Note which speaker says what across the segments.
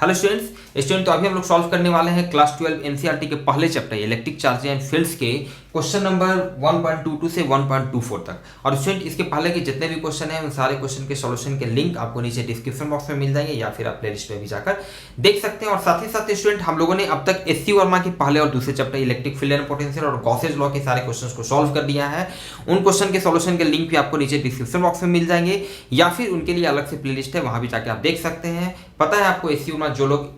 Speaker 1: Hello student, तो अभी हम लोग सॉल्व करने वाले हैं क्लास 12 एनसीईआरटी के पहले chapter electric charge and fields के क्वेश्चन नंबर 1.22 से 1.24 तक। और स्टूडेंट इसके पहले के जितने भी क्वेश्चन हैं उन सारे क्वेश्चन के सॉल्यूशन के लिंक आपको नीचे डिस्क्रिप्शन बॉक्स में मिल जाएंगे या फिर आप प्लेलिस्ट में भी जाकर देख सकते हैं। और साथ ही साथ स्टूडेंट हम लोगों ने अब तक एससी वर्मा के पहले और दूसरे chapter electric field and potential और गॉसेज लॉ के सारे क्वेश्चन को सॉल्व कर दिया है। उन क्वेश्चन के सॉल्यूशन के लिंक भी आपको नीचे डिस्क्रिप्शन बॉक्स में मिल जाएंगे या फिर उनके लिए अलग से प्लेलिस्ट है, वहां भी जाकर आप देख सकते हैं। पता है आपको एससी वर्मा जो लोग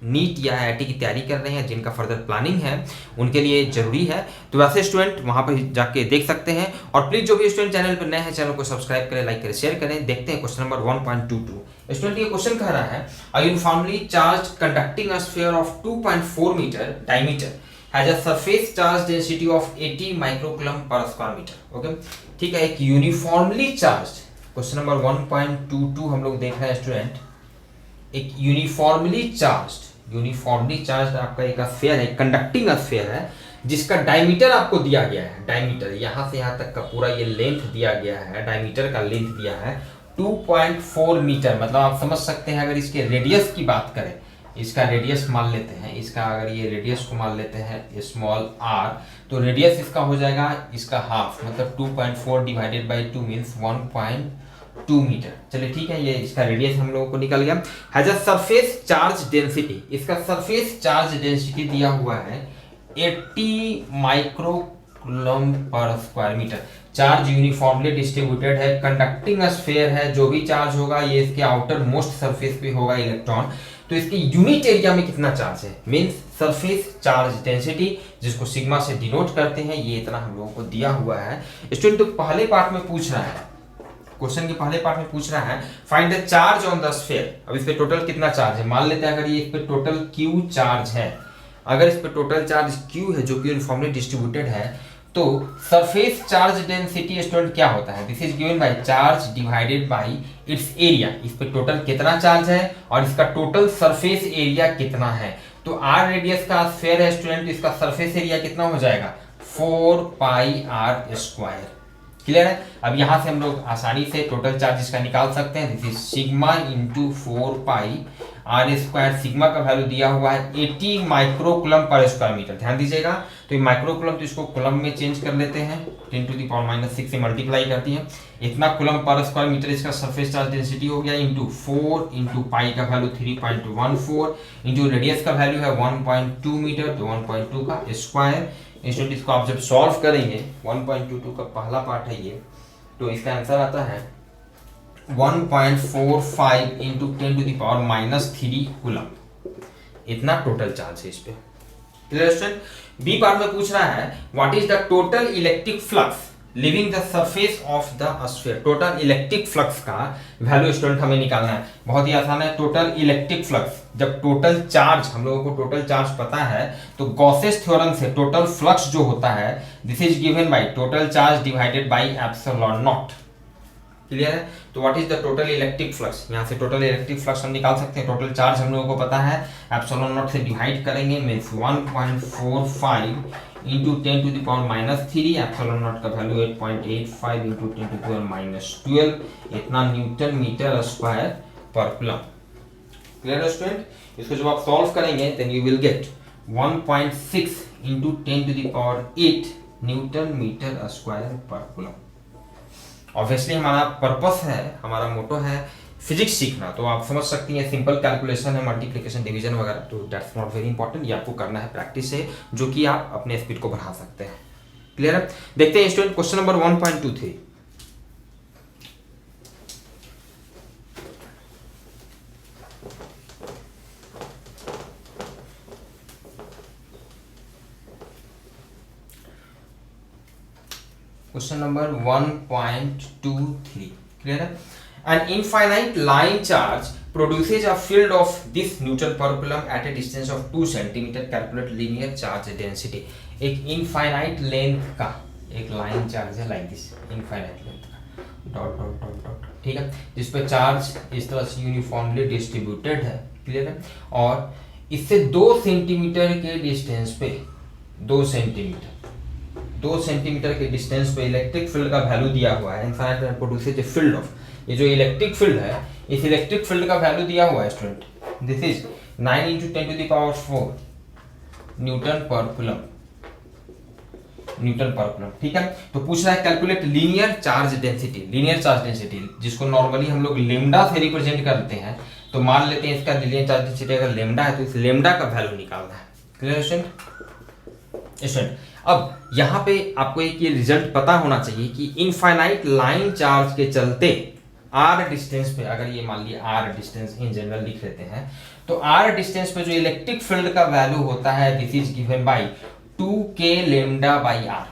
Speaker 1: नीट या आईआईटी की तैयारी कर रहे हैं, जिनका फर्दर प्लानिंग है, उनके लिए जरूरी है। तो वैसे स्टूडेंट वहां पर जाके देख सकते हैं। और प्लीज जो भी स्टूडेंट चैनल पर नए हैं चैनल को सब्सक्राइब करें, लाइक करें, शेयर करें। देखते हैं क्वेश्चन नंबर 1.22। स्टूडेंट ये क्वेश्चन कह रहा है a uniformly charge conducting a sphere of 2.4 metre diameter has a surface charge density of 80 microcoulomb per square metre. Okay, ठीक है। एक यूनिफॉर्मली चार्ज क्वेश्चन नंबर 1.22 हम लोग देख रहे हैं स्टूडेंट। एक यूनिफॉर्मली चार्ज आपका एक स्फीयर है, कंडक्टिंग स्फीयर है, जिसका डायमीटर आपको दिया गया है। डायमीटर यहां से यहां तक का पूरा ये लेंथ दिया गया है, डायमीटर का लेंथ दिया है 2.4 मीटर। मतलब आप समझ सकते हैं अगर इसके रेडियस की बात करें, इसका रेडियस मान लेते हैं, इसका अगर ये रेडियस को मान लेते हैं स्मॉल r, तो रेडियस इसका हो जाएगा इसका हाफ, मतलब 2.4 डिवाइडेड बाई 2 मीन्स 1.2 मीटर। चलिए ठीक है, ये इसका रेडियस हम लोगों को निकल गया। Has a surface charge density, इसका सरफेस चार्ज डेंसिटी दिया हुआ है 80 microcoulomb per square metre. Charge uniformly distributed है, कंडक्टिंग स्फीयर है, जो भी चार्ज होगा ये इसके आउटर मोस्ट सरफेस पे होगा इलेक्ट्रॉन। तो इसके यूनिट एरिया में कितना चार्ज है, मींस सरफेस चार्ज डेंसिटी, जिसको सिग्मा से डिनोट करते हैं, ये इतना हम लोगों को दिया हुआ है। स्टूडेंट तो पहले पार्ट में पूछ रहा है, क्वेश्चन के पहले पार्ट में पूछ रहा है find the charge on the sphere. अब इस पे टोटल कितना चार्ज है, मान लेते हैं अगर ये इस पे टोटल Q चार्ज है, अगर इस पे टोटल चार्ज Q है जो कि यूनिफॉर्मली डिस्ट्रीब्यूटेड है, तो सरफेस चार्ज डेंसिटी स्टूडेंट क्या होता है, this is given by charge divided by it's area. इस पे टोटल कितना चार्ज है और इसका टोटल सरफेस एरिया कितना है। तो r रेडियस का स्फीयर है स्टूडेंट, इसका सरफेस एरिया कितना हो जाएगा 4 पाई r स्क्वायर। क्लियर है। अब यहां से हम लोग आसानी से टोटल चार्ज इसका निकाल सकते हैं, this is sigma into 4 pi r square. Sigma का वैल्यू दिया हुआ है 80 माइक्रोकूलम पर स्क्वायर मीटर। ध्यान दीजिएगा, तो ये माइक्रोकूलम तो इसको कूलम में चेंज कर लेते हैं, 10⁻⁻6 से मल्टीप्लाई करती है, इतना कूलम पर स्क्वायर मीटर इसका सरफेस चार्ज डेंसिटी हो गया। इंटू 4 इंटू पाई का वैल्यू 3.14 इंटू रेडियस का वैल्यू है 1.2 मीटर, तो 1.2 का स्क्वायर। स्टूडेंट इसको आप जब सॉल्व करेंगे, 1.22 का पहला पार्ट है ये, तो इसका आंसर आता है 1.45 इंटू 10⁻³ कूलम। इतना टोटल चार्ज है इस पे। Clear student. बी पार्ट में पूछ रहा है what is the total electric flux living the surface of the sphere. Total electric flux का वैल्यू स्टूडेंट हमें निकालना है, बहुत ही आसान है। टोटल इलेक्ट्रिक फ्लक्स, जब टोटल चार्ज, हम लोगों को टोटल चार्ज पता है, तो गॉसेस थ्योरम से टोटल फ्लक्स जो होता है this is given by total charge divided by epsilon naught. Clear है। तो what is the total electric flux, यहाँ से टोटल इलेक्ट्रिक फ्लक्स हम निकाल सकते हैं। टोटल चार्ज हम लोगों को पता है, एप्सिलॉन नॉट से डिवाइड करेंगे, मींस 1.45 इंटू 10⁻³ एप्सिलॉन नॉट का वैल्यू 8.85 इंटू 10⁻12, इतना newton metre square per coulomb. Clear है स्टूडेंट। इसको जब आप सॉल्व करेंगे then you will get 1.6 into 10⁸ newton metre square per coulomb. Obviously हमारा पर्पस है, हमारा मोटो है फिजिक्स सीखना, तो आप समझ सकती हैं सिंपल कैलकुलेशन है, मल्टीप्लिकेशन डिवीजन वगैरह, तो दैट्स नॉट वेरी इंपॉर्टेंट। ये आपको करना है प्रैक्टिस से, जो कि आप अपने स्पीड को बढ़ा सकते हैं। क्लियर है। देखते हैं student question number 1.23। Question number 1.23। Clear है। An infinite line charge produces a field of this Newton per coulomb at a distance of 2 cm. Calculate linear charge density. एक infinite length का एक line charge है, like this, infinite length का, dot dot dot dot, ठीक है, जिस पे charge इस तरह से यूनिफॉर्मली डिस्ट्रीब्यूटेड है। क्लियर है। और इससे 2 सेंटीमीटर के डिस्टेंस पे, 2 सेंटीमीटर के डिस्टेंस पे इलेक्ट्रिक फील्ड का वैल्यू दिया हुआ है। Infinite produces a field of, ये जो इलेक्ट्रिक फील्ड है, इस इलेक्ट्रिक फील्ड का वैल्यू दिया हुआ है student, this is 9 into 10⁴ Newton पर कूलम, न्यूटन पर कूलम। ठीक है, तो पूछ रहा है calculate linear charge density, linear charge density जिसको नॉर्मली हम लोग लेमडा से रिप्रेजेंट करते हैं। तो मान लेते हैं इसका लीनियर चार्ज डेंसिटी अगर लेमडा है तो इस लेमडा का वैल्यू निकालना है। Clear student? अब यहाँ पे आपको एक ये रिजल्ट पता होना चाहिए कि इनफाइनाइट लाइन चार्ज के चलते आर डिस्टेंस पे, अगर ये मान लिया आर डिस्टेंस इन जनरल लिख लेते हैं, तो आर डिस्टेंस पे जो इलेक्ट्रिक फील्ड का वैल्यू होता है this is given by 2k lambda by r.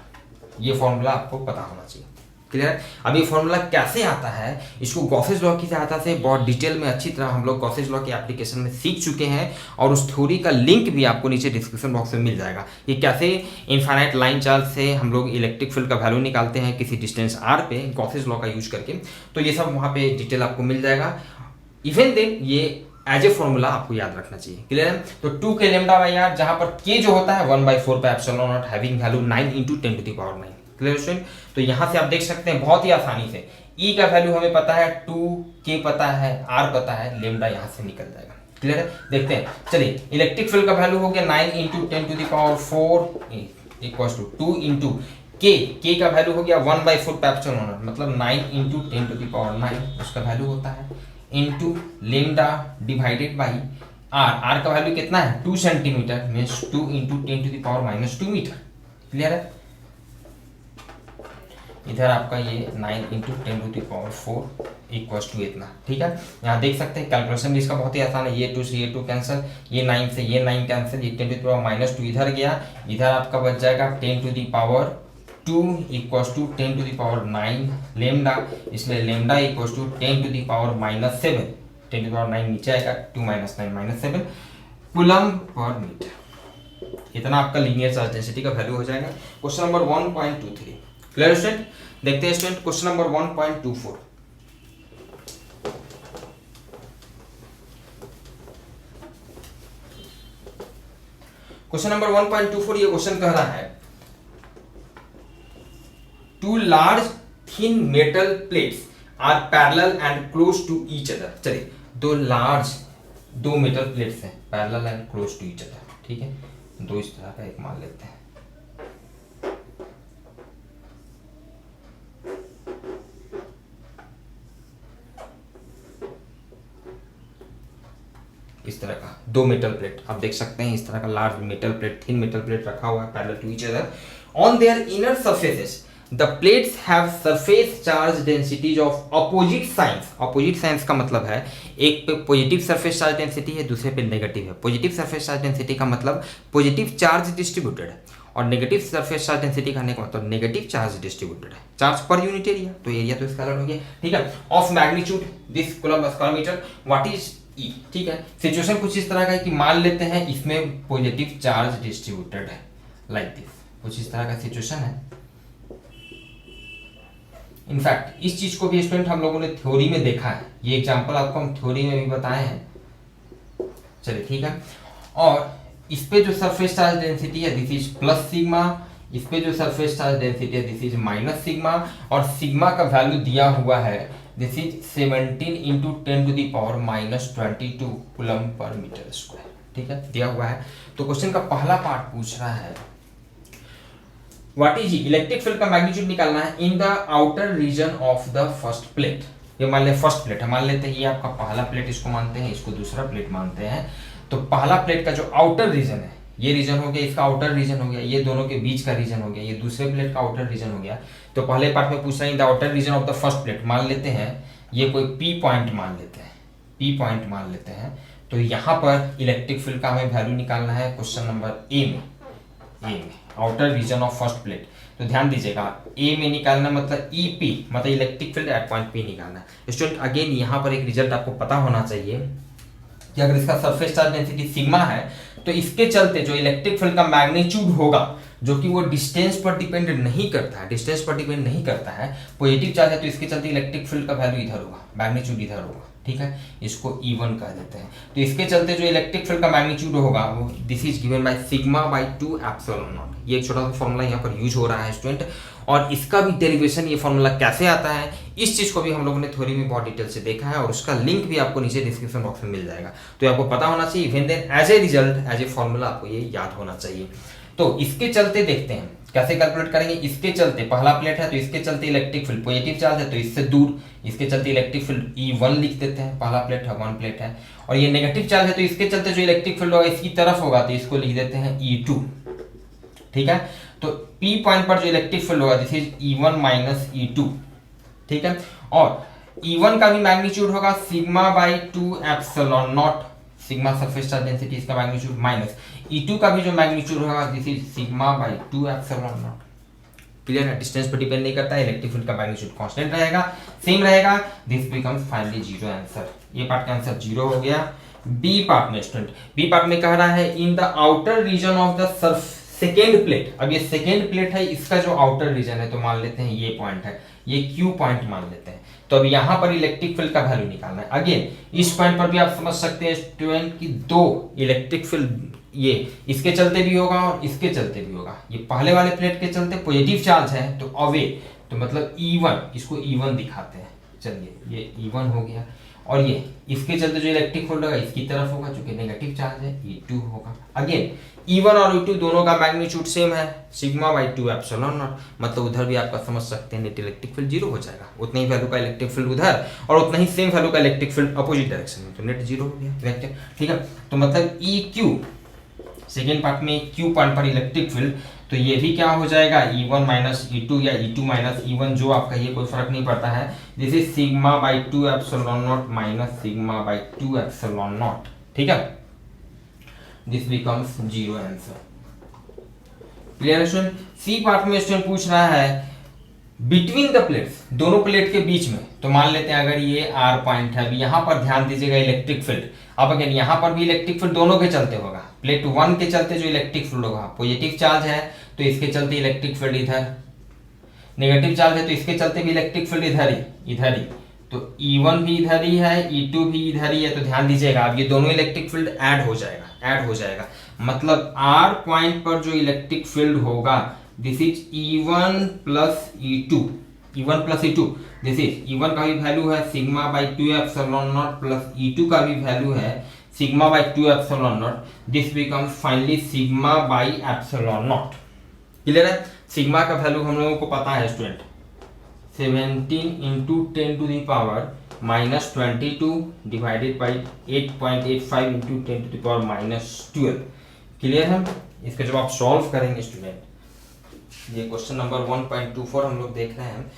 Speaker 1: ये फॉर्मूला आपको पता होना चाहिए। क्लियर? अब ये फॉर्मूला कैसे आता है, इसको गॉसेस लॉ की सहायता से बहुत डिटेल में अच्छी तरह हम लोग गॉसेस लॉ के एप्लीकेशन में सीख चुके हैं, और उस थ्योरी का लिंक भी आपको नीचे डिस्क्रिप्शन बॉक्स में मिल जाएगा। ये कैसे इनफाइनाइट लाइन चार्ज से हम लोग इलेक्ट्रिक फील्ड का वैल्यू निकालते हैं किसी डिस्टेंस आर पे गॉसेस लॉ का यूज करके, तो ये सब वहाँ पे डिटेल आपको मिल जाएगा। इवन देन ये एज ए फॉर्मूला आपको याद रखना चाहिए। क्लियर है? तो 2k लेमडा बाई आर, जहां पर k जो होता है 1/4 पे epsilon not having value 9 into 10⁹। Clear student? तो यहां से आप देख सकते हैं बहुत ही आसानी से E का वैल्यू हमें पता है 2k पता है, R पता है, लेमडा यहां से निकल जाएगा। क्लियर है? देखते हैं, चलिए इलेक्ट्रिक फील्ड का वैल्यू हो गया 9 into 10⁴ equals to 2 into k का वैल्यू हो गया 1/4 पे एप्सिलॉन नॉट, मतलब 9 इंटू 10⁹ उसका वैल्यू होता है, into lambda divided by r का वैल्यू कितना है 2 centimetre, means 2 into 10⁻² metre. Clear है? इधर आपका ये 9 इंटू 10⁴ इक्वल्स टू इतना। ठीक है, यहाँ देख सकते हैं कैलकुलेशन भी इसका बहुत ही आसान है। ये 2 से ये 2 कैंसिल, ये 9 से ये 9 कैंसिल, ये 10⁻² इधर गया, इधर आपका बच जाएगा 10⁻² इक्वल्स टू 10⁻9 लेमडा, इसमें लेमडा इक्वल्स टू 10⁻⁻7, 10⁻9 नीचे आएगा, 2 - 9 - 7 कूलम पर मीटर। इतना आपका लीनियर चार्ज डेंसिटी का वैल्यू हो जाएगा। Question number 1.23। Clear student? देखते हैं student question number 1.24। Question number 1.24 ये क्वेश्चन कह रहा है Two large thin metal plates are parallel and close to each other। चलिए दो मेटल प्लेट्स हैं parallel and close to each other. ठीक है, दो इस तरह का एक मान लेते हैं। इस तरह का दो मेटल प्लेट आप देख सकते हैं, इस तरह का large metal plate, thin metal plate रखा हुआ है parallel to each other. On their inner surfaces the plates have surface charge densities of opposite signs. Opposite signs का मतलब है एक पे पॉजिटिव सरफेस चार्ज डेंसिटी है, दूसरे पे नेगेटिव है। पॉजिटिव सरफेस चार्ज डेंसिटी का मतलब पॉजिटिव चार्ज डिस्ट्रीब्यूटेड है, और नेगेटिव सरफेस चार्ज डेंसिटी का मतलब नेगेटिव चार्ज डिस्ट्रीब्यूटेड है। चार्ज पर यूनिट एरिया, तो एरिया तो इसका अलग हो गया। ठीक है, of magnitude this coulomb square metre, what is E। ठीक है, सिचुएशन कुछ इस तरह का है कि मान लेते हैं इसमें पॉजिटिव चार्ज डिस्ट्रीब्यूटेड है, लाइक दिस, कुछ इस तरह का सिचुएशन है। इनफैक्ट इस चीज को भी स्टूडेंट हम लोगों ने थ्योरी में देखा है, ये एग्जांपल आपको हम थ्योरी में भी बताए हैं। चलिए ठीक है, और इस पे जो सरफेस चार्ज डेंसिटी है दिस इज प्लस सिग्मा, इस पे जो सरफेस चार्ज डेंसिटी है दिस इज माइनस सिग्मा, और सिग्मा का वैल्यू दिया हुआ है this is 17 into 10⁻22 coulomb per metre square. ठीक है, दिया हुआ है। तो क्वेश्चन का पहला पार्ट पूछ रहा है व्हाट इज इलेक्ट्रिक फील्ड का मैग्नीट्यूड निकालना है in the outer region of the first plate. ये मान ले फर्स्ट प्लेट है, मान लेते हैं ये आपका पहला प्लेट, इसको मानते हैं, इसको दूसरा प्लेट मानते हैं। तो पहला प्लेट का जो आउटर रीजन है, ये रीजन हो गया, इसका आउटर रीजन हो गया, ये दोनों के बीच का रीजन हो गया, ये दूसरे प्लेट का आउटर रीजन हो गया। तो पहले पार्ट में पूछ रहे हैं in the outer region of the first plate, मान लेते हैं ये कोई P पॉइंट मान लेते हैं, P पॉइंट मान लेते हैं। तो यहाँ पर इलेक्ट्रिक फील्ड का हमें वैल्यू निकालना है क्वेश्चन नंबर ए में outer region of first plate. तो ध्यान दीजिएगा, ए में निकालना मतलब EP, मतलब electric field at point P निकालना है। स्टूडेंट अगेन यहाँ पर एक रिजल्ट आपको पता होना चाहिए कि अगर इसका सरफेस चार्ज डेंसिटी सिग्मा है तो इसके चलते जो इलेक्ट्रिक फील्ड का मैग्नीट्यूड होगा, जो कि वो डिस्टेंस पर डिपेंड नहीं करता है, डिस्टेंस पर डिपेंड नहीं करता है, पॉजिटिव चार्ज है तो इसके चलते इलेक्ट्रिक फील्ड का वैल्यू इधर होगा, मैग्नीट्यूड इधर होगा। ठीक है, इसको E1 कह देते हैं। तो इसके चलते जो इलेक्ट्रिक फील्ड का मैग्नीट्यूड होगा वो this is given by sigma by 2 epsilon not. ये एक छोटा सा फॉर्मूला यहाँ पर यूज हो रहा है स्टूडेंट, और इसका भी डेरिवेशन ये फॉर्मूला कैसे आता है इस चीज़ को भी हम लोगों ने थ्योरी में बहुत डिटेल से देखा है, और उसका लिंक भी आपको नीचे डिस्क्रिप्शन बॉक्स में मिल जाएगा। तो आपको पता होना चाहिए, even then as a result as a formula आपको ये याद होना चाहिए। तो इसके चलते देखते हैं कैसे कैलकुलेट करेंगे। इसके चलते पहला प्लेट है तो इसके चलते इलेक्ट्रिक फील्ड पॉजिटिव चार्ज है तो इससे दूर, इसके चलते इलेक्ट्रिक फील्ड E1 लिख देते हैं, पहला प्लेट है 1 प्लेट है। और ये नेगेटिव चार्ज है तो इसके चलते जो इलेक्ट्रिक फील्ड होगा इसकी तरफ होगा तो इसको लिख देते हैं E2, ठीक है। तो P पॉइंट पर जो इलेक्ट्रिक फील्ड होगा this is E1 minus E2, ठीक है। और E1 का भी मैग्नीट्यूड होगा sigma by 2 epsilon not, sigma surface charge density इसका मैग्नीट्यूड, माइनस E2 का भी जो मैग्नीट्यूड होगा this is sigma by 2 epsilon naught. Clear है, डिस्टेंस पर डिपेंड नहीं करता है, इलेक्ट्रिक फील्ड का मैग्नीट्यूड कांस्टेंट रहेगा, सेम रहेगा। This becomes finally zero answer. ये पार्ट का आंसर जीरो हो गया। बी पार्ट में स्टूडेंट, बी पार्ट में कह रहा है in the outer region of the surf second plate. अब ये सेकेंड प्लेट है, इसका जो आउटर रीजन है तो मान लेते हैं ये पॉइंट है, ये Q पॉइंट मान लेते हैं। तो अब यहाँ पर इलेक्ट्रिक फील्ड का वैल्यू निकालना है। अगेन इस पॉइंट पर भी आप समझ सकते हैं स्टूडेंट कि दो इलेक्ट्रिक फील्ड ये इसके चलते भी होगा और इसके चलते भी होगा। ये पहले वाले प्लेट के चलते पॉजिटिव चार्ज है तो अवे, तो मतलब E1, इसको E1 दिखाते हैं। चलिए ये E1 हो गया, और ये इसके चलते जो इलेक्ट्रिक फील्ड होगा इसकी तरफ होगा क्योंकि नेगेटिव चार्ज है, E2 होगा। अगेन E1 और E2 दोनों का मैग्नीट्यूड सेम है, सिग्मा बाई 2 एप्सिलॉन नॉट, मतलब उधर भी आपका समझ सकते हैं नेट इलेक्ट्रिक फील्ड जीरो हो जाएगा। उतना ही वैल्यू का इलेक्ट्रिक फील्ड उधर और उतना ही सेम वैल्यू का इलेक्ट्रिक फील्ड अपोजिट डायरेक्शन में, तो नेट जीरो हो गया वेक्टर, ठीक है। तो मतलब EQ सेकेंड पार्ट में Q पॉइंट पर इलेक्ट्रिक फील्ड, तो ये भी क्या हो जाएगा E1 माइनस E2 या E2 माइनस E1, जो आपका ये कोई फर्क नहीं पड़ता है। This is sigma by 2 epsilon naught minus sigma by 2 epsilon naught, ठीक है। This becomes zero answer. Clear student. C part में स्टूडेंट पूछ रहा है बिटवीन द प्लेट्स, दोनों प्लेट के बीच में, तो मान लेते हैं अगर ये R पॉइंट है, अभी यहाँ पर ध्यान दीजिएगा इलेक्ट्रिक फील्ड। अब अगर यहाँ पर भी इलेक्ट्रिक फील्ड दोनों के चलते होगा, प्लेट 1 के चलते जो इलेक्ट्रिक फील्ड होगा पॉजिटिव चार्ज है तो इसके चलते इलेक्ट्रिक फील्ड इधर, नेगेटिव चार्ज है तो इसके चलते भी इलेक्ट्रिक फील्ड इधर ही, तो E1 भी इधर ही है, E2 भी इधर ही है। तो ध्यान दीजिएगा अब ये दोनों इलेक्ट्रिक फील्ड ऐड हो जाएगा, मतलब R पॉइंट पर जो इलेक्ट्रिक फील्ड होगा this is E1 plus E2, this is E1 का भी वैल्यू है sigma by 2 epsilon naught plus E2 का भी वैल्यू है sigma by 2 epsilon naught. This becomes finally sigma by epsilon naught. Clear है। सिग्मा का वैल्यू हम लोगों को पता है student 17 into 10 to the power minus 22 divided by 8.85 into 10 to the power minus 12। Clear है। इसका जब आप सॉल्व करेंगे स्टूडेंट, ये क्वेश्चन नंबर 1.24 हम लोग देख रहे हैं,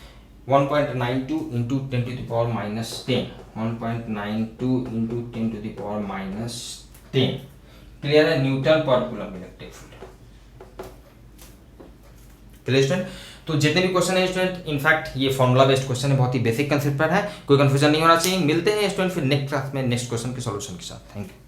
Speaker 1: 1.92 into 10 to the power minus 10, 1.92 into 10 to the power minus 10। Clear है। न्यूटन पर coulomb electric field. Clear student. तो जितने भी क्वेश्चन है स्टूडेंट, इनफैक्ट ये फॉर्मूला बेस्ड क्वेश्चन है, बहुत ही बेसिक कंसेप्ट पर है, कोई कंफ्यूजन नहीं होना चाहिए। मिलते हैं स्टूडेंट फिर नेक्स्ट क्लास में नेक्स्ट क्वेश्चन के सॉल्यूशन के साथ। Thank you.